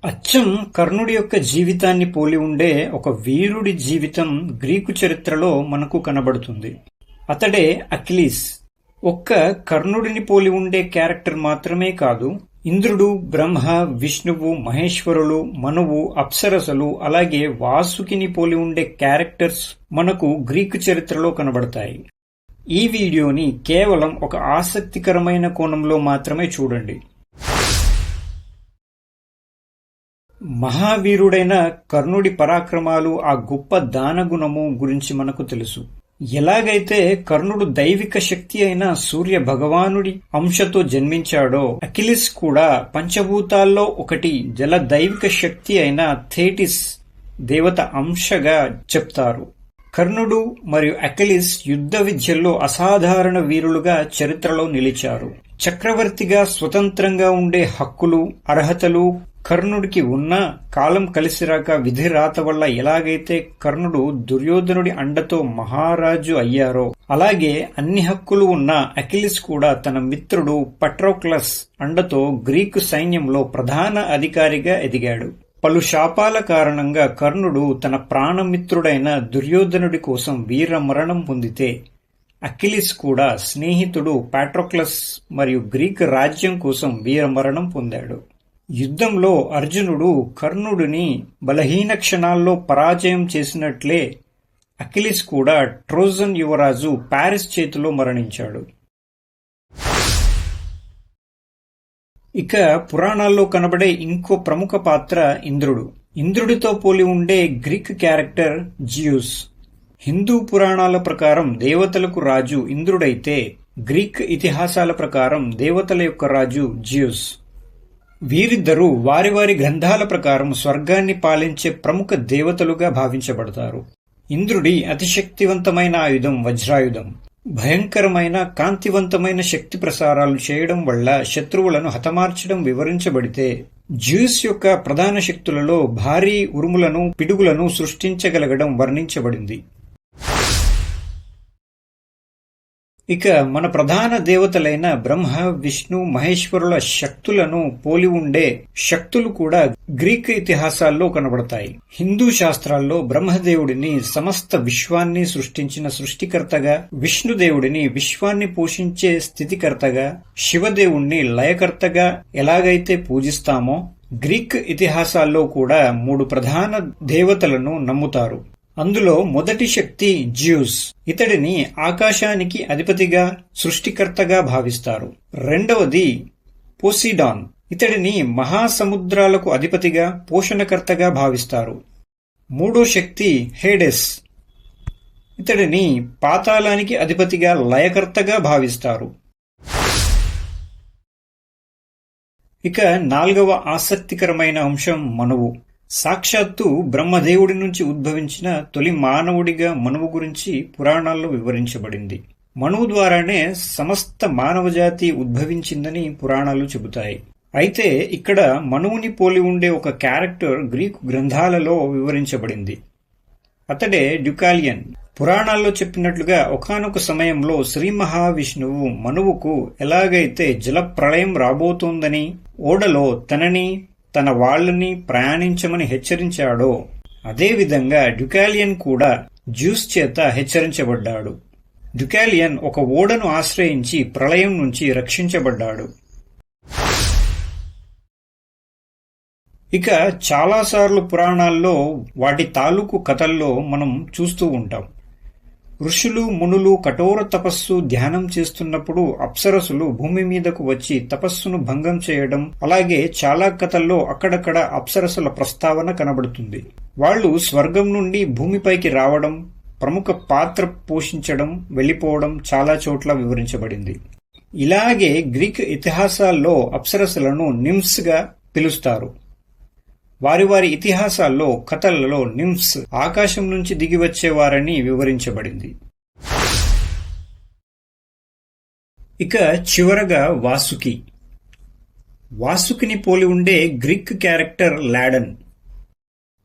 అచ్చం కర్ణుడి యొక్క జీవితాన్ని పోలి ఉండే ఒక వీరుడి జీవితం గ్రీకు చరిత్రలో మనకు కనబడుతుంది. అతడే అకిలీస్. ఒక్క కర్ణుడిని పోలి ఉండే క్యారెక్టర్ మాత్రమే కాదు, ఇంద్రుడు, బ్రహ్మ, విష్ణువు, మహేశ్వరులు, మనువు, అప్సరసలు, అలాగే వాసుకిని పోలి ఉండే క్యారెక్టర్స్ మనకు గ్రీకు చరిత్రలో కనబడతాయి. ఈ వీడియోని కేవలం ఒక ఆసక్తికరమైన కోణంలో మాత్రమే చూడండి. మహావీరుడైన కర్ణుడి పరాక్రమాలు, ఆ గొప్ప దానగుణము గురించి మనకు తెలుసు. ఎలాగైతే కర్ణుడు దైవిక శక్తి అయిన సూర్య భగవానుడి అంశతో జన్మించాడో, అకిలిస్ కూడా పంచభూతాల్లో ఒకటి జల దైవిక శక్తి అయిన థేటిస్ దేవత అంశగా చెప్తారు. కర్ణుడు మరియు అకిలిస్ యుద్ధ విద్యల్లో అసాధారణ వీరులుగా చరిత్రలో నిలిచారు. చక్రవర్తిగా స్వతంత్రంగా ఉండే హక్కులు, అర్హతలు కర్ణుడికి ఉన్నా, కాలం కలిసిరాక విధి రాత వల్ల ఎలాగైతే కర్ణుడు దుర్యోధనుడి అండతో మహారాజు అయ్యారో, అలాగే అన్ని హక్కులు ఉన్న అకిలిస్ కూడా తన మిత్రుడు పట్రోక్లస్ అండతో గ్రీకు సైన్యంలో ప్రధాన అధికారిగా ఎదిగాడు. పలు శాపాల కారణంగా కర్ణుడు తన ప్రాణమిత్రుడైన దుర్యోధనుడి కోసం వీరమరణం పొందితే, అకిలిస్ కూడా స్నేహితుడు పాట్రోక్లస్ మరియు గ్రీక్ రాజ్యం కోసం వీరమరణం పొందాడు. యుద్ధంలో అర్జునుడు కర్ణుడిని బలహీన క్షణాల్లో పరాజయం చేసినట్లే అకిలిస్ కూడా ట్రోజన్ యువరాజు పారిస్ చేతిలో మరణించాడు. ఇక పురాణాల్లో కనబడే ఇంకో ప్రముఖ పాత్ర ఇంద్రుడు. ఇంద్రుడితో పోలి ఉండే గ్రీక్ క్యారెక్టర్ జియూస్. హిందూ పురాణాల ప్రకారం దేవతలకు రాజు ఇంద్రుడైతే, గ్రీక్ ఇతిహాసాల ప్రకారం దేవతల యొక్క రాజు జియూస్. వీరిద్దరూ వారి వారి గ్రంథాల ప్రకారం స్వర్గాన్ని పాలించే ప్రముఖ దేవతలుగా భావించబడతారు. ఇంద్రుడి అతిశక్తివంతమైన ఆయుధం వజ్రాయుధం. భయంకరమైన కాంతివంతమైన శక్తి ప్రసారాలు చేయడం వల్ల శత్రువులను హతమార్చడం వివరించబడితే, జ్యూస్ యొక్క ప్రధాన శక్తులలో భారీ ఉరుములను, పిడుగులను సృష్టించగలగడం వర్ణించబడింది. ఇక మన ప్రధాన దేవతలైన బ్రహ్మ, విష్ణు, మహేశ్వరుల శక్తులను పోలి ఉండే శక్తులు కూడా గ్రీక్ ఇతిహాసాల్లో కనబడతాయి. హిందూ శాస్త్రాల్లో బ్రహ్మదేవుడిని సమస్త విశ్వాన్ని సృష్టించిన సృష్టికర్తగా, విష్ణుదేవుడిని విశ్వాన్ని పోషించే స్థితికర్తగా, శివదేవుణ్ణి లయకర్తగా ఎలాగైతే పూజిస్తామో, గ్రీక్ ఇతిహాసాల్లో కూడా 3 ప్రధాన దేవతలను నమ్ముతారు. అందులో మొదటి శక్తి జ్యూస్. ఇతడిని ఆకాశానికి అధిపతిగా, సృష్టికర్తగా భావిస్తారు. రెండవది పోసిడాన్. ఇతడిని మహాసముద్రాలకు అధిపతిగా, పోషణకర్తగా భావిస్తారు. మూడో శక్తి హేడెస్. ఇతడిని పాతాళానికి అధిపతిగా, లయకర్తగా భావిస్తారు. ఇక 4వ ఆసక్తికరమైన అంశం మనువు. సాక్షాత్తు బ్రహ్మదేవుడి నుంచి ఉద్భవించిన తొలి మానవుడిగా మనువు గురించి పురాణాల్లో వివరించబడింది. మనువు ద్వారానే సమస్త మానవజాతి ఉద్భవించిందని పురాణాలు చెబుతాయి. అయితే ఇక్కడ మనువుని పోలి ఉండే ఒక క్యారెక్టర్ గ్రీకు గ్రంథాలలో వివరించబడింది. అతడే డ్యుకాలియన్. పురాణాల్లో చెప్పినట్లుగా ఒకానొక సమయంలో శ్రీ మహావిష్ణువు మనువుకు ఎలాగైతే జలప్రళయం రాబోతోందని ఓడలో తనని, తన వాళ్లని ప్రయాణించమని హెచ్చరించాడో, అదేవిధంగా డ్యుకాలియన్ కూడా జ్యూస్ చేత హెచ్చరించబడ్డాడు. డ్యుకాలియన్ ఒక ఓడను ఆశ్రయించి ప్రళయం నుంచి రక్షించబడ్డాడు. ఇక చాలాసార్లు పురాణాల్లో వాటి తాలూకు కథల్లో మనం చూస్తూ ఉంటాం. ఋషులు, మునులు కఠోర తపస్సు, ధ్యానం చేస్తున్నప్పుడు అప్సరసులు భూమి మీదకు వచ్చి తపస్సును భంగం చేయడం, అలాగే చాలా కథల్లో అక్కడక్కడ అప్సరసుల ప్రస్తావన కనబడుతుంది. వాళ్లు స్వర్గం నుండి భూమిపైకి రావడం, ప్రముఖ పాత్ర పోషించడం, వెళ్లిపోవడం చాలా చోట్ల వివరించబడింది. ఇలాగే గ్రీక్ ఇతిహాసాల్లో అప్సరసులను నిమ్స్ గా పిలుస్తారు. వారి వారి ఇతిహాసాల్లో, కథలలో నిమ్స్ ఆకాశం నుంచి దిగివచ్చేవారని వివరించబడింది. ఇక చివరగా వాసుకి. వాసుకిని పోలి ఉండే గ్రీక్ క్యారెక్టర్ లాడన్.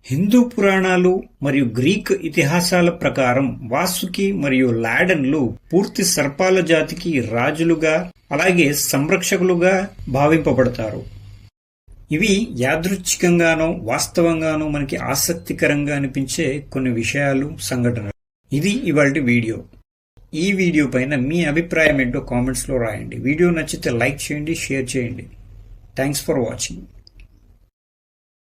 హిందూ పురాణాలు మరియు గ్రీక్ ఇతిహాసాల ప్రకారం వాసుకి మరియు లాడన్లు పూర్తి సర్పాల జాతికి రాజులుగా, అలాగే సంరక్షకులుగా భావింపబడతారు. ఇవి యాదృచ్ఛికంగానో వాస్తవంగానో మనకి ఆసక్తికరంగా అనిపించే కొన్ని విషయాలు, సంఘటనలు. ఇది ఇవాల్టి వీడియో. ఈ వీడియో పైన మీ అభిప్రాయం ఏంటో కామెంట్స్ లో రాయండి. వీడియో నచ్చితే లైక్ చేయండి, షేర్ చేయండి. Thanks for watching.